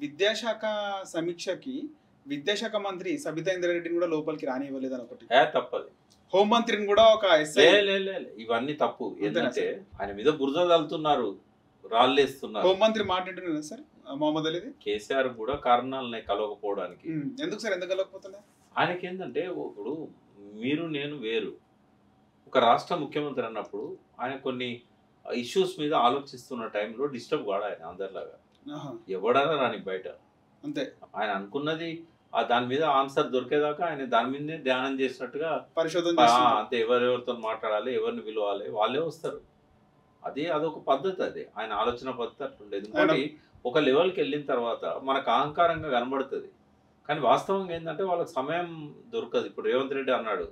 విద్యాశాఖ సమీక్షకి విద్యాశాఖ మంత్రి సబితా ఇంద్రారెడ్డిని కూడా లోపలికి రానివ్వలేదు అని ఒకటి. తప్పది. హోంమంత్రిని కూడా ఒక ఎస్ఐ ఇవన్నీ తప్పు. ఏంటంటే ఆయన మీద బురద తల్లుతున్నారు, రాళ్ళేస్తున్నారు. హోంమంత్రి మాట్లాడుతున్నారు సార్ మొహమ్మద్ అలీది. కేసీఆర్ కూడా కారణాలు కలవకపోవడానికి. ఎందుకు సార్, ఎందుకు కలవకపోతున్నారు? ఆయనకి ఏంటంటే ఇప్పుడు మీరు నేను వేరు. ఒక రాష్ట్ర ముఖ్యమంత్రి అన్నప్పుడు ఆయన కొన్ని ఇష్యూస్ మీద ఆలోచిస్తున్న టైంలో డిస్టర్బ్ కాడు ఆయన అందరిలాగా. ఎవడన్నా రాని బయట అంతే. ఆయన అనుకున్నది దాని మీద ఆన్సర్ దొరికేదాకా ఆయన దాని మీదనే ధ్యానం చేసినట్టుగా పరిశోధన అంతే. ఎవరెవరితో మాట్లాడాలి, ఎవరిని పిలవాలి, వాళ్ళే వస్తారు. అదొక పద్ధతి. అది ఆయన ఆలోచన పద్ధతి అట్లుండేది. ఇంకోటి ఒక లెవెల్కి వెళ్ళిన తర్వాత మనకు అహంకారంగా కనబడుతుంది, కానీ వాస్తవంగా ఏంటంటే వాళ్ళకి సమయం దొరకదు. ఇప్పుడు రేవంత్ రెడ్డి అన్నాడు,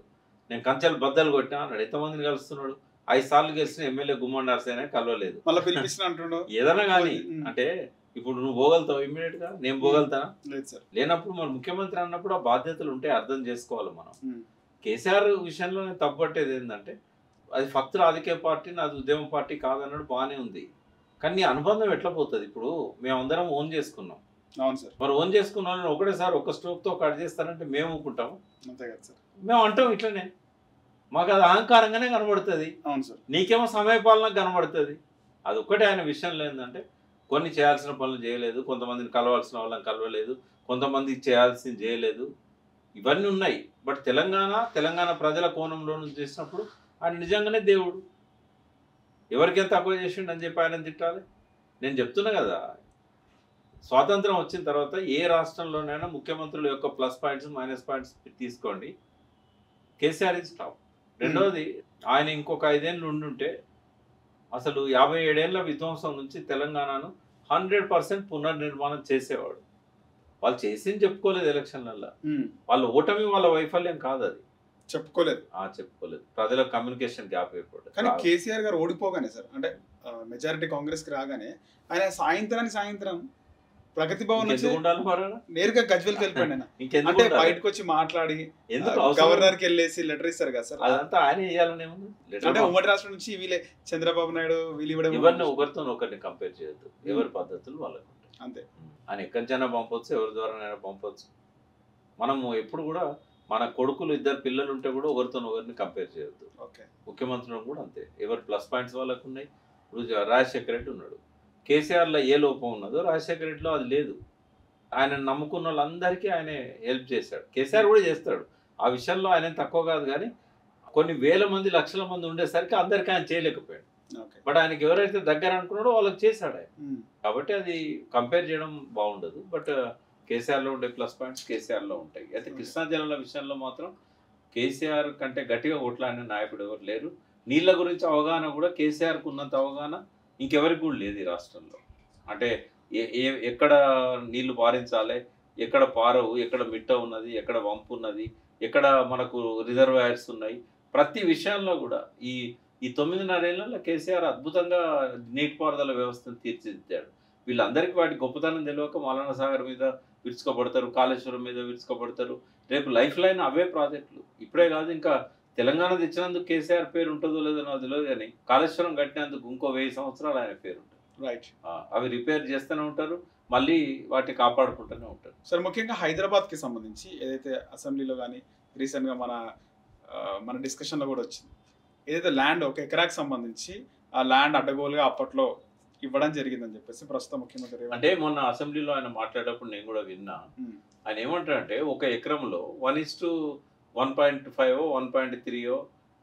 నేను కంచెలు బద్దలు కొట్టినా అన్నాడు. ఎంతమందిని కలుస్తున్నాడు? 5 సార్లు గెలిచిన ఎమ్మెల్యే గుమ్మడి నరసయ్యనే కలవలేదు. ఏదైనా కానీ అంటే ఇప్పుడు నువ్వు పోగలుగుతావు ఇమ్మీడియట్ గా, నేను పోగలుగుతానా? లేనప్పుడు మన ముఖ్యమంత్రి అన్నప్పుడు ఆ బాధ్యతలు ఉంటే అర్థం చేసుకోవాలి మనం. కేసీఆర్ విషయంలో నేను తప్పట్టేది ఏంటంటే అది ఫక్త్ రాజకీయ పార్టీ, నాది ఉద్యమ పార్టీ కాదన్నాడు, బాగానే ఉంది. కానీ నీ అనుబంధం ఎట్లా పోతుంది? ఇప్పుడు మేమందరం ఓన్ చేసుకున్నాం. అవును సార్. మరి ఓన్ చేసుకున్న వాళ్ళని ఒకటేసారి ఒక స్ట్రోక్ తో కట్ చేస్తారంటే మేము ఊపుకుంటాము. మేము అంటాం ఇట్లనే, మాకు అది అహంకారంగానే కనబడుతుంది. అవును సార్. నీకేమో సమయపాలన కనబడుతుంది. అది ఒక్కటే ఆయన విషయంలో ఏంటంటే కొన్ని చేయాల్సిన పనులు చేయలేదు, కొంతమందిని కలవాల్సిన వాళ్ళని కలవలేదు, కొంతమంది చేయాల్సింది చేయలేదు. ఇవన్నీ ఉన్నాయి. బట్ తెలంగాణ ప్రజల కోణంలో నుంచి చేసినప్పుడు ఆయన నిజంగానే దేవుడు. ఎవరికేం తక్కువ చేసిండు అని చెప్పి ఆయన తిట్టాలి? నేను చెప్తున్నా కదా, స్వాతంత్రం వచ్చిన తర్వాత ఏ రాష్ట్రంలోనైనా ముఖ్యమంత్రుల యొక్క ప్లస్ పాయింట్స్ మైనస్ పాయింట్స్ తీసుకోండి, కేసీఆర్ ఇస్ టాప్. రెండవది, ఆయన ఇంకొక 5 ఏళ్ళు ఉండుంటే అసలు 57 ఏళ్ల విధ్వంసం నుంచి తెలంగాణను 100% పునర్నిర్మాణం చేసేవాడు. వాళ్ళు చేసింది చెప్పుకోలేదు ఎలక్షన్లలో. వాళ్ళ ఓటమి వాళ్ళ వైఫల్యం కాదు, అది చెప్పుకోలేదు. ప్రజల కమ్యూనికేషన్ గ్యాప్ అయిపోయింది. కానీ కేసీఆర్ గారు ఓడిపోగానే సార్, అంటే మెజారిటీ కాంగ్రెస్ కి రాగానే ఆయన సాయంత్రం ప్రగతి భవన్ నేరుగా గజ్వెల్కి వెళ్ళిపోయాడు. అంటే బయటకు వచ్చి మాట్లాడి గవర్నర్ కి వెళ్ళేసి లెటర్ ఇస్తారు కదా సార్, అదంతా ఆయన ఇవ్వాలని అంటే ఉమ్మడి రాష్ట్రం నుంచి వీళ్ళే చంద్రబాబు నాయుడు వీళ్ళు ఇవ్వడం. ఇవన్నీ ఒకరితో ఒకరిని కంపేర్ చేయొద్దు, ఎవరి పద్ధతులు వాళ్ళకు అంతే. ఆయన ఎక్కడి నుంచైనా పంపొచ్చు, ఎవరి ద్వారానైనా పంపొచ్చు. మనము ఎప్పుడు కూడా మన కొడుకులు 2 పిల్లలు ఉంటే కూడా ఒకరితో ఒకరిని కంపేర్ చేయొద్దు. ముఖ్యమంత్రులను కూడా అంతే, ఎవరి ప్లస్ పాయింట్స్ వాళ్ళకు ఉన్నాయి. ఇప్పుడు రాజశేఖర రెడ్డి ఉన్నాడు, కేసీఆర్లో ఏ లోపం ఉన్నదో రాజశేఖర రెడ్డిలో అది లేదు. ఆయన నమ్ముకున్న వాళ్ళందరికీ ఆయన హెల్ప్ చేశాడు. కేసీఆర్ కూడా చేస్తాడు, ఆ విషయంలో ఆయన తక్కువ కాదు. కానీ కొన్ని వేల మంది లక్షల మంది ఉండేసరికి అందరికీ ఆయన చేయలేకపోయాడు. బట్ ఆయనకి ఎవరైతే దగ్గర అనుకున్నాడో వాళ్ళకి చేశాడు ఆయన. కాబట్టి అది కంపేర్ చేయడం బాగుండదు. బట్ కేసీఆర్లో ఉండే ప్లస్ పాయింట్స్ కేసీఆర్లో ఉంటాయి. అయితే కృష్ణా జలాల విషయంలో మాత్రం కేసీఆర్ కంటే గట్టిగా కొట్లాడిన నాయకుడు ఎవరు లేరు. నీళ్ళ గురించి అవగాహన కూడా కేసీఆర్కు ఉన్నంత అవగాహన ఇంకెవరికి కూడా లేదు ఈ రాష్ట్రంలో. అంటే ఎక్కడ నీళ్లు పారించాలి, ఎక్కడ పారవు, ఎక్కడ మిట్ట ఉన్నది, ఎక్కడ వంపు ఉన్నది, ఎక్కడ మనకు రిజర్వాయర్స్ ఉన్నాయి, ప్రతి విషయంలో కూడా ఈ 9.5 ఏళ్లలో కేసీఆర్ అద్భుతంగా నీటిపారుదల వ్యవస్థను తీర్చిదిద్దాడు. వీళ్ళందరికీ వాటి గొప్పతనం తెలియక మౌలానా సాగర్ మీద విరుచుకోబడతారు, కాళేశ్వరం మీద విరుచుకోబడతారు. రేపు లైఫ్ లైన్ అవే ప్రాజెక్టులు. ఇప్పుడే కాదు, ఇంకా తెలంగాణ తెచ్చినందుకు కేసీఆర్ పేరు ఉంటుందో లేదో నాకు తెలియదు, కానీ కాళేశ్వరం కట్టినందుకు ఇంకో 1000 సంవత్సరాలు ఆయన పేరు ఉంటుంది. రైట్. అవి రిపేర్ చేస్తూనే ఉంటారు, మళ్ళీ వాటిని కాపాడుకుంటూనే ఉంటారు. సార్, ముఖ్యంగా హైదరాబాద్కి సంబంధించి ఏదైతే అసెంబ్లీలో కానీ రీసెంట్గా మన డిస్కషన్లో కూడా వచ్చింది, ఏదైతే ల్యాండ్ 1 ఎకరాకి సంబంధించి ఆ ల్యాండ్ అడ్డగోలుగా అప్పట్లో ఇవ్వడం జరిగిందని చెప్పేసి ప్రస్తుతం ముఖ్యమంత్రి అంటే మొన్న అసెంబ్లీలో ఆయన మాట్లాడేటప్పుడు నేను కూడా విన్నా. ఆయన ఏమంటారంటే 1 ఎకరంలో 1:1.5 1.3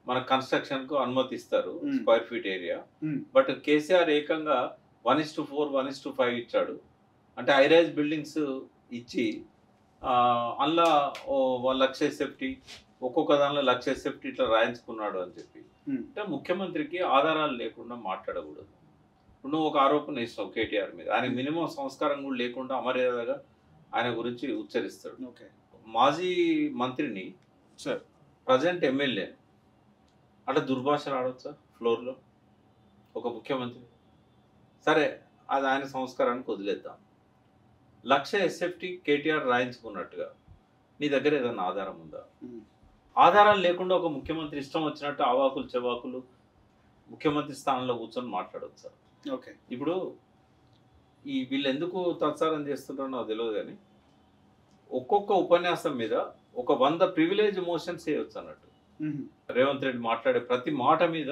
మన కన్స్ట్రక్షన్ కు అనుమతిస్తారు square feet area. But KCR ఏకంగా 1:4 1:5 ఇచ్చాడు. అంటే హైరైజ్ బిల్డింగ్స్ ఇచ్చి అందులో 1 లక్ష ఎస్ఎఫ్టీ, ఒక్కొక్క దానిలో 1 లక్ష ఎస్ఎఫ్టీ ఇట్లా రాయించుకున్నాడు అని చెప్పి. అంటే ముఖ్యమంత్రికి ఆధారాలు లేకుండా మాట్లాడకూడదు. నువ్వు ఒక ఆరోపణ వేసినావు కేటీఆర్ మీద, ఆయన మినిమం సంస్కారం కూడా లేకుండా అమర్యాదగా ఆయన గురించి ఉచ్చరిస్తాడు. మాజీ మంత్రిని సార్, ప్రజెంట్ ఎమ్మెల్యే అట్లా దుర్భాషలు ఆడవచ్చా ఫ్లోర్లో ఒక ముఖ్యమంత్రి? సరే, అది ఆయన సంస్కారానికి వదిలేద్దాం. 1 లక్ష ఎస్ఎఫ్టీ కేటీఆర్ రాయించుకున్నట్టుగా నీ దగ్గర ఏదైనా ఆధారం ఉందా? ఆధారాలు లేకుండా ఒక ముఖ్యమంత్రి ఇష్టం వచ్చినట్టు ఆవాకులు చెవాకులు ముఖ్యమంత్రి స్థానంలో కూర్చొని మాట్లాడవచ్చు సార్. ఓకే. ఇప్పుడు వీళ్ళు ఎందుకు ప్రచారం చేస్తున్నారో నాకు తెలియదు, కానీ ఒక్కొక్క ఉపన్యాసం మీద ఒక 100 ప్రివిలేజ్ మోషన్స్ చేయవచ్చు అన్నట్టు. రేవంత్ రెడ్డి మాట్లాడే ప్రతి మాట మీద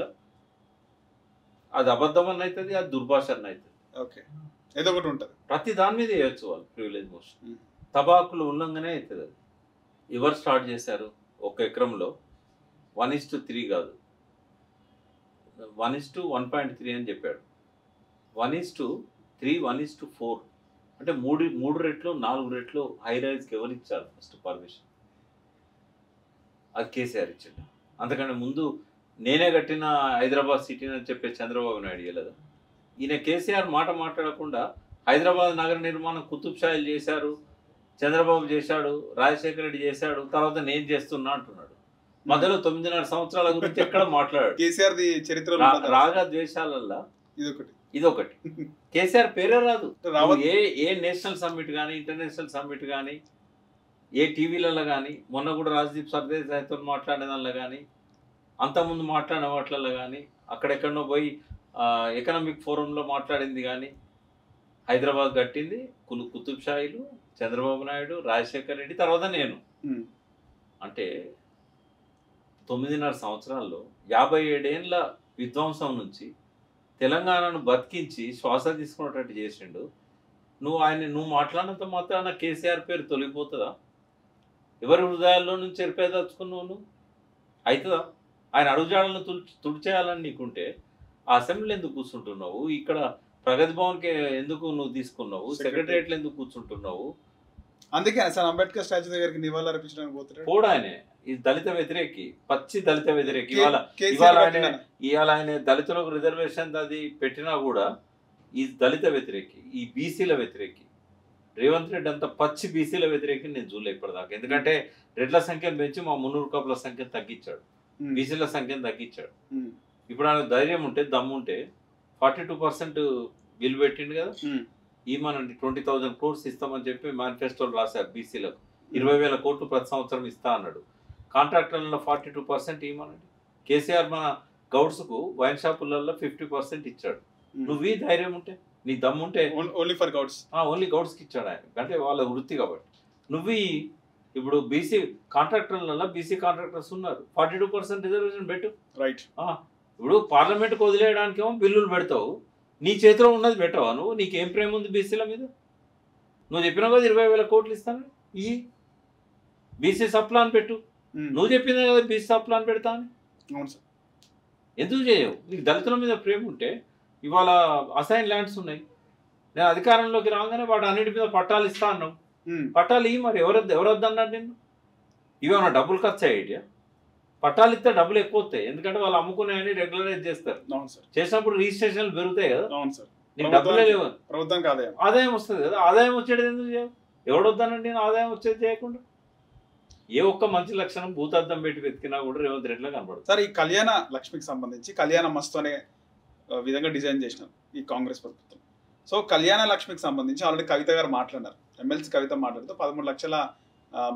అది అబద్ధం అని అవుతుంది, అది దుర్భాష అని అవుతుంది. ఓకే, ఏదో ఒకటి ఉంటుంది, ప్రతి దాని మీద వేయచ్చు వాళ్ళు ప్రివిలేజ్ మోషన్. తబాకులు ఉల్లంఘనే అవుతుంది. అది ఎవరు స్టార్ట్ చేశారు? 1 ఎకరంలో 1:3 కాదు, 1:1.3 అని చెప్పాడు. 1:3, 1:4 అంటే 3 రెట్లు 4 రెట్లు హై రైజ్కి ఎవరు ఇచ్చారు ఫస్ట్ పర్మిషన్? అది కేసీఆర్ ఇచ్చాడు. అంతకంటే ముందు నేనే కట్టిన హైదరాబాద్ సిటీని అని చెప్పే చంద్రబాబు నాయుడు ఇవ్వలేదా? ఈయన కేసీఆర్ మాట మాట్లాడకుండా హైదరాబాద్ నగర నిర్మాణం కుతుబ్ షాయిలు చేశారు, చంద్రబాబు చేశాడు, రాజశేఖర రెడ్డి చేశాడు, తర్వాత నేను చేస్తున్నా అంటున్నాడు. మధ్యలో 9.5 సంవత్సరాల గురించి ఎక్కడ మాట్లాడాడు? కేసీఆర్ చరిత్ర రాగా ద్వేషాలల్లా ఇదొకటి. కేసీఆర్ పేరే రాదు. ఏ నేషనల్ సమ్మిట్ కానీ, ఇంటర్నేషనల్ సమ్మిట్ కానీ, ఏ టీవీలలో కానీ, మొన్న కూడా రాజ్దీప్ సర్దేశాయ్తో మాట్లాడిన దానిలో కానీ, అంతకుముందు మాట్లాడిన వాటిలలో కానీ, అక్కడెక్కడో పోయి ఎకనామిక్ ఫోరంలో మాట్లాడింది కానీ, హైదరాబాద్ కట్టింది కుతుబ్ షాయిలు, చంద్రబాబు నాయుడు, రాజశేఖర్ రెడ్డి, తర్వాత నేను. అంటే 9.5 సంవత్సరాల్లో 57 ఏళ్ళ విధ్వంసం నుంచి తెలంగాణను బతికించి శ్వాస తీసుకున్నట్టు చేసిండు. నువ్వు మాట్లాడినంత మాత్రాన కేసీఆర్ పేరు తొలగిపోతుందా? ఎవరి హృదయాల్లో నుంచి చెరిపేదలుచుకున్నావు నువ్వు? అవుతుందా? ఆయన అడుగుజాడలను తుడిచేయాలని నీకుంటే ఆ అసెంబ్లీలో ఎందుకు కూర్చుంటున్నావు? ఇక్కడ ప్రగతి భవన్కి ఎందుకు నువ్వు తీసుకున్నావు? సెక్రటరియట్లో ఎందుకు కూర్చుంటున్నావు? అందుకే సార్ అంబేద్కర్ స్టాచ్యూ దగ్గరికి నివాళులు అర్పించడానికి పోతున్నాడు కూడా. ఆయనే ఈ దళిత వ్యతిరేకి, పచ్చి దళిత వ్యతిరేకి. ఇవాళ ఆయన దళితులకు రిజర్వేషన్ అది పెట్టినా కూడా ఈ దళిత వ్యతిరేకి, ఈ బీసీల వ్యతిరేకి. రేవంత్ రెడ్డి అంత పచ్చి బీసీల వ్యతిరేకి నేను చూడలే ఇప్పటిదాకా. ఎందుకంటే రెడ్ల సంఖ్యను పెంచి మా మున్నూరు కాపుల సంఖ్యను తగ్గించాడు, బీసీల సంఖ్యను తగ్గించాడు. ఇప్పుడు ఆయన ధైర్యం ఉంటే, దమ్ముంటే 42% బిల్ పెట్టిండు కదా. ఈమనండి 20,000 crores ఇస్తామని చెప్పి మేనిఫెస్టోలు రాశారు. బీసీలకు 20,000 కోట్లు ప్రతి సంవత్సరం ఇస్తా అన్నాడు. కాంట్రాక్టర్లలో 42% ఇవ్వమనండి. కేసీఆర్ మన గౌడ్స్కు వైన్ షాపులలో 50% ఇచ్చాడు. నువ్వు ధైర్యం ఉంటే, నీ దమ్ముంటే, ఓన్లీ ఫర్ గౌడ్స్, ఓన్లీ గౌడ్స్కి ఇచ్చాడు ఆయన, అంటే వాళ్ళ వృత్తి కాబట్టి. నువ్వు ఇప్పుడు బీసీ కాంట్రాక్టర్లలో బీసీ కాంట్రాక్టర్స్ ఉన్నారు, 42% రిజర్వేషన్ పెట్టు. రైట్. ఇప్పుడు పార్లమెంట్కి వదిలేయడానికేమో బిల్లులు పెడతావు, నీ చేతిలో ఉన్నది పెట్టవా నువ్వు? నీకేం ప్రేమ ఉంది బీసీల మీద? నువ్వు చెప్పినావు కదా 20,000 కోట్లు ఇస్తాను, ఈ బీసీ సప్లాన్ పెట్టు. నువ్వు చెప్పింది కదా బీసీ సప్లాన్ పెడతా అని. ఎందుకు చేయవు? నీకు దళితుల మీద ప్రేమ ఉంటే, ఇవాళ అసైన్ ల్యాండ్స్ ఉన్నాయి, నేను అధికారంలోకి రాగానే వాటి అన్నిటి మీద పట్టాలు ఇస్తా అన్నావు. పట్టాలు ఇవి మరి ఎవరొద్దన్నాడు నిన్ను? ఇవేమన్నా డబ్బులు ఖర్చు అయ్యేటియా? పట్టాలు ఇస్తే డబ్బులు ఎక్కువ వస్తాయి, ఎందుకంటే వాళ్ళు అమ్ముకునేవని రెగ్యులరైజ్ చేస్తారు. చేసినప్పుడు రిజిస్ట్రేషన్లు పెరుగుతాయి కదా. నీకు డబ్బులే లేవు, ప్రభుత్వానికి ఆదాయం వస్తుంది కదా. ఆదాయం వచ్చేది ఎందుకు చేయవు? ఎవడొద్దానండి నేను ఆదాయం వచ్చేది చేయకుండా? ఏ ఒక్క మంచి లక్షణం భూతార్థం పెట్టి వెతికినా కూడా రేవంత్ రెడ్డిలో కనబడుతుంది. సార్, ఈ కళ్యాణ లక్ష్మికి సంబంధించి కళ్యాణ మస్తు అనే విధంగా డిజైన్ చేసినారు ఈ కాంగ్రెస్ ప్రభుత్వం. సో కళ్యాణ లక్ష్మికి సంబంధించి ఆల్రెడీ కవిత గారు మాట్లాడినారు, ఎమ్మెల్సీ కవిత మాట్లాడుతూ 13 లక్షల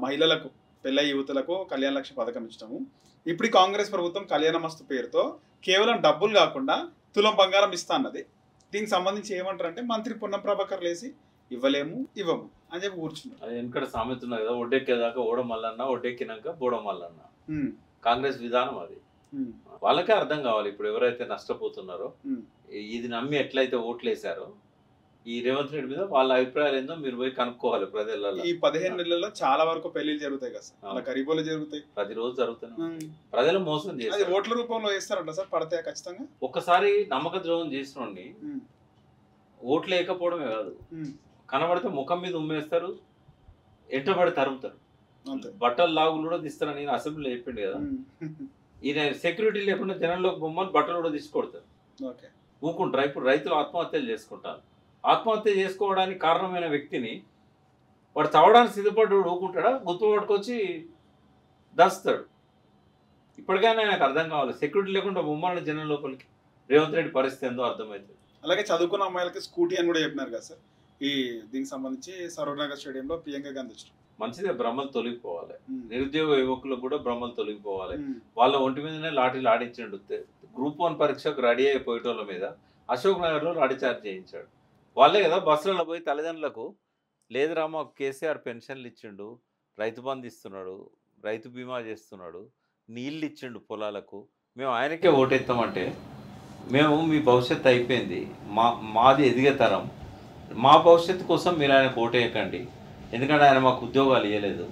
మహిళలకు, పెళ్ళై యువతులకు కళ్యాణ లక్ష్మి పథకం ఇచ్చినాము. ఇప్పుడు కాంగ్రెస్ ప్రభుత్వం కళ్యాణ మస్తు పేరుతో కేవలం డబ్బులు కాకుండా తులం బంగారం ఇస్తా అన్నది. దీనికి సంబంధించి ఏమంటారంటే మంత్రి పొన్నం ప్రభాకర్ లేసి ఇవ్వలేము, ఇవ్వము అని చెప్పి కూర్చున్నారు. అది వెనకడ సామెత ఉన్నది కదా, ఒడ్డెక్కేదాకా ఓడమల్లన్నా, ఒడ్డెక్కినాక బోడమల్లన్నా. కాంగ్రెస్ విధానం అది. వాళ్ళకే అర్థం కావాలి ఇప్పుడు ఎవరైతే నష్టపోతున్నారో, ఇది నమ్మి ఎట్లయితే ఓట్లేసారో ఈ రేవంత్ రెడ్డి మీద వాళ్ళ అభిప్రాయాలు ఏందో మీరు పోయి కనుక్కోవాలి ప్రజలలో. ఈ 15 నెలల్లో చాలా వరకు పెళ్లిళ్ళు జరుగుతాయి కదా సార్, అలా గరీబోలు జరుగుతాయి, ప్రతిరోజు జరుగుతున్నాయి. ప్రజలు మోసం చేస్తారు. ఓట్ల రూపంలో వేస్తారంట సార్, పడతాయి ఖచ్చితంగా. ఒక్కసారి నమ్మక ద్రోహం చేసినోడిని ఓట్లు వేయకపోవడమే కాదు, కనబడితే ముఖం మీద ఉమ్మేస్తారు, ఎంటబడి తరుముతారు, బట్టలు లాగులు కూడా తీస్తారు. నేను అసెంబ్లీలో చెప్పిండు కదా, ఈయన సెక్యూరిటీ లేకుండా జనంలోకి బొమ్మలు బట్టలు కూడా తీసుకొడతారు, ఊకుంటారు. ఇప్పుడు రైతులు ఆత్మహత్యలు చేసుకుంటారు. ఆత్మహత్య చేసుకోవడానికి కారణమైన వ్యక్తిని వాడు చావడానికి సిద్ధపడ్డాడు, ఊకుంటాడా? గుర్తు పట్టుకొచ్చి దంచుతాడు. ఇప్పటికైనా నాకు అర్థం కావాలి, సెక్యూరిటీ లేకుండా బొమ్మలను జనం లోపలికి రేవంత్ రెడ్డి పరిస్థితి ఏందో అర్థమవుతుంది. అలాగే చదువుకున్న అమ్మాయిలకి స్కూటీ అని కూడా చెప్పినారు కదా సార్. ఈ దీనికి సంబంధించి సరూర్నగర్ స్టేడియంలో ప్రియాంక గాంధీ వచ్చారు. మంచిదే, భ్రమలు తొలగిపోవాలి. నిరుద్యోగ యువకులకు కూడా భ్రమలు తొలగిపోవాలి. వాళ్ళ ఒంటి మీదనే లాఠీలు ఆడించండు. గ్రూప్ 1 పరీక్షకు రెడీ అయిపోయేటోళ్ళ మీద అశోక్ నగర్లో లాఠీ చార్జ్ చేయించాడు. వాళ్ళే కదా బస్సులలో పోయి తల్లిదండ్రులకు లేదురా మాకు కేసీఆర్ పెన్షన్లు ఇచ్చిండు, రైతు బంధు ఇస్తున్నాడు, రైతు బీమా చేస్తున్నాడు, నీళ్ళు ఇచ్చిండు పొలాలకు, మేము ఆయనకే ఓటెత్తామంటే మేము మీ భవిష్యత్తు అయిపోయింది, మాది ఎదిగే తరం, మా భవిష్యత్తు కోసం మీరు ఆయనకు ఓటేయకండి, ఎందుకంటే ఆయన మాకు ఉద్యోగాలు ఇవ్వలేదు.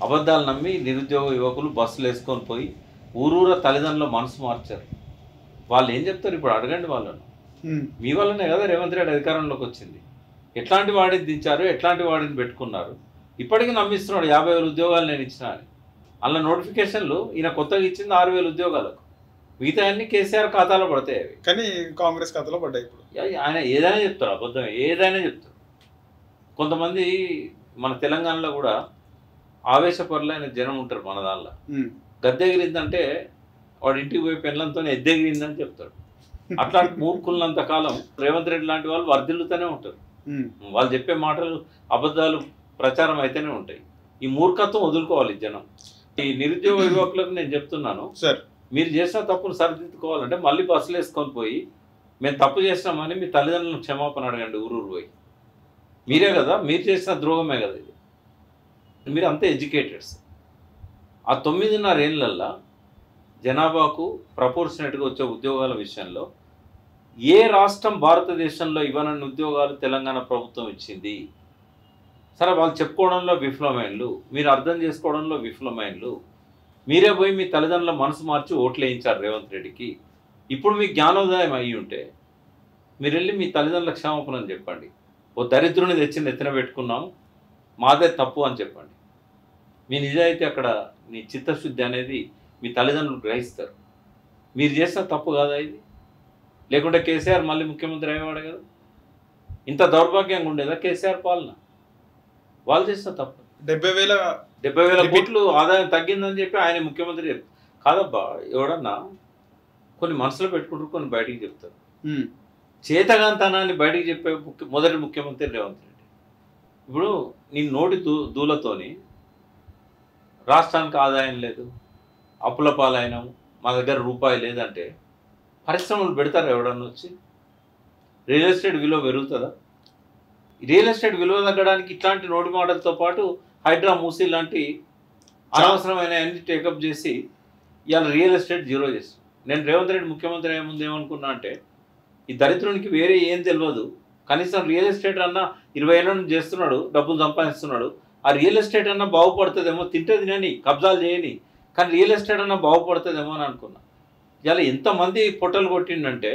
అబద్ధాలు నమ్మి నిరుద్యోగ యువకులు బస్సులు వేసుకొని పోయి ఊరూర తల్లిదండ్రుల మనసు మార్చారు. వాళ్ళు ఏం చెప్తారు ఇప్పుడు అడగండి వాళ్ళను. మీ వల్లనే కదా రేవంత్ రెడ్డి అధికారంలోకి వచ్చింది. ఎట్లాంటి వాడిని దించారు, ఎట్లాంటి వాడిని పెట్టుకున్నారు. ఇప్పటికీ నమ్మిస్తున్నాడు 50,000 ఉద్యోగాలు నేను ఇచ్చిన అని. అలా నోటిఫికేషన్లు ఈయన కొత్తగా ఇచ్చింది 6,000 ఉద్యోగాలకు, మిగతా అన్ని కేసీఆర్ ఖాతాలో పడతాయి. అవి కానీ కాంగ్రెస్ ఖాతాలో పడ్డాయి. ఇప్పుడు ఆయన ఏదైనా చెప్తారు, అబద్ధం ఏదైనా చెప్తారు. కొంతమంది మన తెలంగాణలో కూడా ఆవేశపరులైన జనం ఉంటారు. మన దానిలో గద్దెగిరిందంటే వాడి ఇంటికి పోయి పెళ్ళంతో ఎద్దెగిరిందని చెప్తాడు. అట్లాంటి మూర్ఖులంత కాలం రేవంత్ రెడ్డి లాంటి వాళ్ళు వర్ధిల్లుతూనే ఉంటారు. వాళ్ళు చెప్పే మాటలు అబద్ధాలు ప్రచారం అయితేనే ఉంటాయి. ఈ మూర్ఖత్వం వదులుకోవాలి జనం. ఈ నిరుద్యోగ యువకులకు నేను చెప్తున్నాను, మీరు చేసిన తప్పును సరిదిద్దుకోవాలంటే మళ్ళీ బస్సులు వేసుకొని పోయి మేము తప్పు చేసినామని మీ తల్లిదండ్రులను క్షమాపణ అడగండి. ఊరూరు పోయి మీరే కదా, మీరు చేసిన ద్రోహమే కదా ఇది. మీరు అంతే ఎడ్యుకేటెడ్స్. ఆ 9.5 ఏళ్ళల్లో జనాభాకు ప్రపోర్షనేట్గా వచ్చే ఉద్యోగాల విషయంలో ఏ రాష్ట్రం భారతదేశంలో ఇవ్వనన్ని ఉద్యోగాలు తెలంగాణ ప్రభుత్వం ఇచ్చింది. సరే వాళ్ళు చెప్పుకోవడంలో విఫలమైనలు, మీరు అర్థం చేసుకోవడంలో విఫలమైనలు. మీరే పోయి మీ తల్లిదండ్రుల మనసు మార్చి ఓట్లు వేయించారు రేవంత్ రెడ్డికి. ఇప్పుడు మీకు జ్ఞానోదయం అయ్యి ఉంటే మీరు వెళ్ళి మీ తల్లిదండ్రుల క్షమాపణని చెప్పండి. ఓ దరిద్రుని తెచ్చి నెత్తిన పెట్టుకున్నాము, మాదే తప్పు అని చెప్పండి. మీ నిజాయితీ అక్కడ, మీ చిత్తశుద్ధి అనేది మీ తల్లిదండ్రులు గ్రహిస్తారు. మీరు చేసిన తప్పు కాదా ఇది? లేకుంటే కేసీఆర్ మళ్ళీ ముఖ్యమంత్రి అయ్యేవాడు కదా. ఇంత దౌర్భాగ్యంగా ఉండేదా కేసీఆర్ పాలన? వాళ్ళు చేసిన తప్పు. 70,000 కోట్లు ఆదాయం తగ్గిందని చెప్పి ఆయన ముఖ్యమంత్రి చెప్తారు. కాదబ్బా, ఎవడన్నా కొన్ని మనసులో పెట్టుకుంటారు, కొన్ని బయటికి చెప్తారు. చేతగాంతనాన్ని బయటికి చెప్పే మొదటి ముఖ్యమంత్రి రేవంత్ రెడ్డి. ఇప్పుడు నీ నోటి దూలతోని రాష్ట్రానికి ఆదాయం లేదు, అప్పుల పాలైనాము, మా దగ్గర రూపాయి లేదంటే పరిశ్రమలు పెడతారు ఎవడన్నా వచ్చి? రియల్ ఎస్టేట్ విలువ పెరుగుతుందా? రియల్ ఎస్టేట్ విలువ తగ్గడానికి ఇట్లాంటి నోటి మాటలతో పాటు హైడ్రా, మూసీ లాంటి అనవసరమైన అన్ని టేకప్ చేసి ఇవాళ రియల్ ఎస్టేట్ జీరో చేస్తాం. నేను రేవంత్ రెడ్డి ముఖ్యమంత్రి అయ్యే ముందు ఏమనుకున్నా అంటే, ఈ దరిద్రునికి వేరే ఏం తెలియదు, కనీసం రియల్ ఎస్టేట్ అన్నా 20 ఏళ్ళ నుంచి చేస్తున్నాడు, డబ్బులు సంపాదిస్తున్నాడు, ఆ రియల్ ఎస్టేట్ అన్నా బాగుపడుతుందేమో, తింటే తినని, కబ్జాలు చేయని, కానీ రియల్ ఎస్టేట్ అన్నా బాగుపడుతుందేమో అని అనుకున్నా. ఇలా ఎంతమంది పొట్టలు కొట్టిండంటే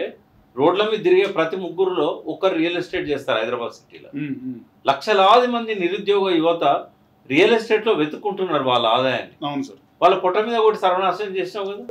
రోడ్ల మీద తిరిగే ప్రతి ముగ్గురులో ఒకరు రియల్ ఎస్టేట్ చేస్తారు హైదరాబాద్ సిటీలో. లక్షలాది మంది నిరుద్యోగ యువత రియల్ ఎస్టేట్లో వెతుక్కుంటున్నారు వాళ్ళ ఆదాయాన్ని. వాళ్ళ పొట్ట మీద కూడా సర్వనాశనం చేసినావు కదా.